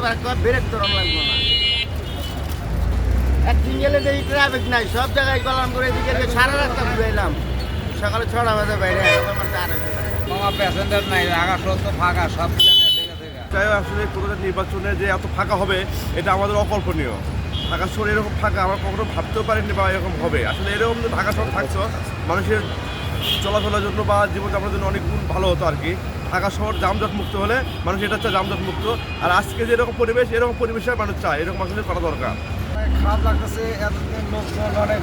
বাজার ব্রেক ধরন লাগবো না। একদিন গেলে দেখি ট্রাফিক নাই, সব জায়গায় গেলাম করে এদিকে সারা রাস্তা ঘুরে এলাম। সকালে 6টা বাজে বাইরে মামা প্যাসেঞ্জার নাই, ঢাকা শহর তো ফাঁকা, সব তাই আসলে কোনো নির্বাচনে যে এত ফাঁকা হবে এটা আমাদের অকল্পনীয়। ঢাকা শহর এরকম ফাঁকা আমরা কখনো ভাবতেও পারিনি বা এরকম হবে। আসলে এরকম ঢাকা শহর থাকছো মানুষের চলাফেরার জন্য বা জীবনযাপনের জন্য অনেক গুণ ভালো হতো আর কি। ঢাকা শহর যানজট মুক্ত হলে মানুষ এটা চায় যানজট মুক্ত। আর আজকে যে এরকম পরিবেশ, এরকম পরিবেশে মানুষ চায়, এরকম আসলে করা দরকার। খারাপ লাগতেছে, এতদিন লোকজন অনেক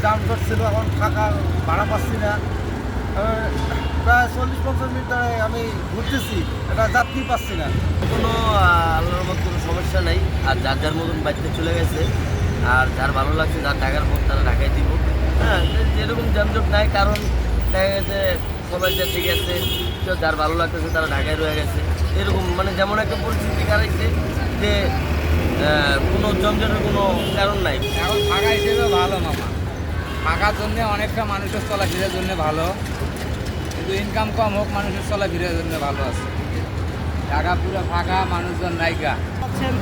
যানজট ছিল, এখন ফাঁকা ভাড়া পাচ্ছি না। প্রায় 40-50 মিনিট ধরে আমি ঘুরতেছি, এটা যাত্রী পাচ্ছি না। কোনো আল্লাহর মতো কোনো সমস্যা নেই। আর যার যার মতন বাড়িতে চলে গেছে, আর যার ভালো লাগছে যার ঢাকার মতো তারা ঢাকায় দিব। হ্যাঁ, যেরকম যানজট নাই, কারণ দেখা গেছে সবাই যা ঠিক আছে, তো যার ভালো লাগতেছে তারা ঢাকায় রয়ে গেছে। এরকম মানে যেমন একটা পরিস্থিতি কারাইছে যে কোনো জঞ্জটের কোনো কারণ নাই। এখন ফাঁকা হিসেবে ভালো মামা, ফাঁকার জন্য অনেকটা মানুষের চলাফেরার জন্য ভালো, কিন্তু ইনকাম কম হোক মানুষের চলাফেরার জন্য ভালো আছে। ঢাকা পুরো ফাঁকা, মানুষজন নাইকা।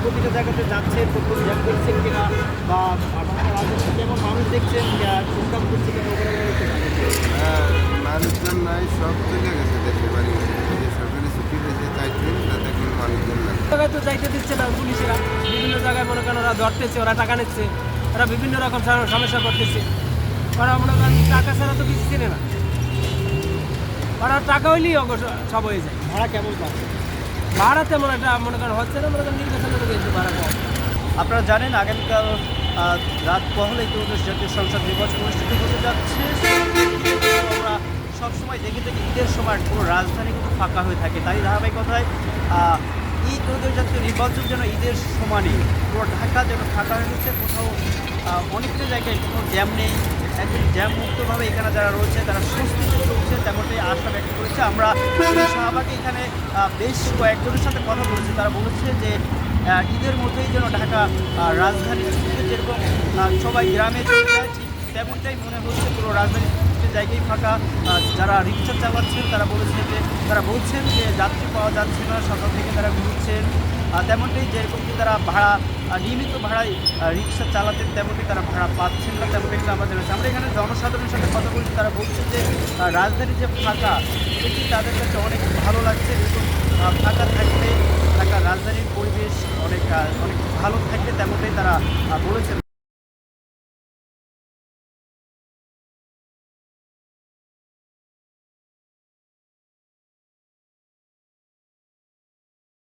প্রতিটা জায়গাতে যাচ্ছেন, প্রথম জ্যাম করছেন কিনা বা কেমন মানুষ দেখছেন, ইনকাম করছে কিনা? মানুষজন নাই, সব চলে গেছে দেশের বাড়ি। যে সরকারি ছুটি হয়েছে 4 দিন, তাতে কোনো মানুষজন নাই। জায়গায় তো যাইতে দিচ্ছে না পুলিশেরা, বিভিন্ন জায়গায় মনে করেন ওরা ধরতেছে, ওরা টাকা নিচ্ছে, ওরা বিভিন্ন রকম সমস্যা করতেছে। ওরা মনে করেন টাকা ছাড়া তো কিছু চিনে না, ওরা টাকা হইলেই সব হয়ে যায়। ভাড়া কেমন পাচ্ছে? ভাড়া তেমন একটা মনে করেন হচ্ছে না, মনে করেন নির্বাচনের গেছে ভাড়া কম। আপনারা জানেন আগামীকাল রাত পহলে ত্রয়োদশ জাতীয় সংসদ নির্বাচন অনুষ্ঠিত হতে যাচ্ছে। আমরা সবসময় দেখে থাকি ঈদের সময় পুরো রাজধানী কিন্তু ফাঁকা হয়ে থাকে। তাই ধারাবাহিকতায় এই ত্রয়োদশ জাতীয় নির্বাচন যেন ঈদের সমানই পুরো ঢাকা যেন ফাঁকা হয়ে গেছে। কোথাও অনেকটা জায়গায় কোনো জ্যাম নেই, একদম জ্যাম মুক্তভাবে এখানে যারা রয়েছে তারা স্বস্তিতে চলছে, তেমনটাই আশা ব্যক্ত করেছে। আমরা শাহবাগে এখানে বেশ কয়েকজনের সাথে কথা বলেছি, তারা বলেছে যে ঈদের মধ্যেই যেন ঢাকা রাজধানী যেরকম সবাই গ্রামে চলে যায়, ঠিক তেমনটাই মনে হচ্ছে। পুরো রাজধানীর জায়গায় ফাঁকা। যারা রিক্সা চালাচ্ছেন তারা বলছেন যে যাত্রী পাওয়া যাচ্ছে না, সকাল থেকে তারা ঘুরছেন। তেমনটাই যেরকম কি তারা ভাড়া নিয়মিত ভাড়ায় রিক্সা চালাতেন, তেমনটি তারা ভাড়া পাচ্ছেন না, তেমনটি কিন্তু আমরা জেনেছি। আমরা এখানে জনসাধারণের সাথে কথা বলছি, তারা বলছেন যে রাজধানীর যে ফাঁকা, এটি তাদের কাছে অনেক ভালো লাগছে। এরকম ফাঁকা থাকলে ঢাকা রাজধানীর পরিবেশ অনেক ভালো থাকবে, তেমনটাই তারা বলেছেন।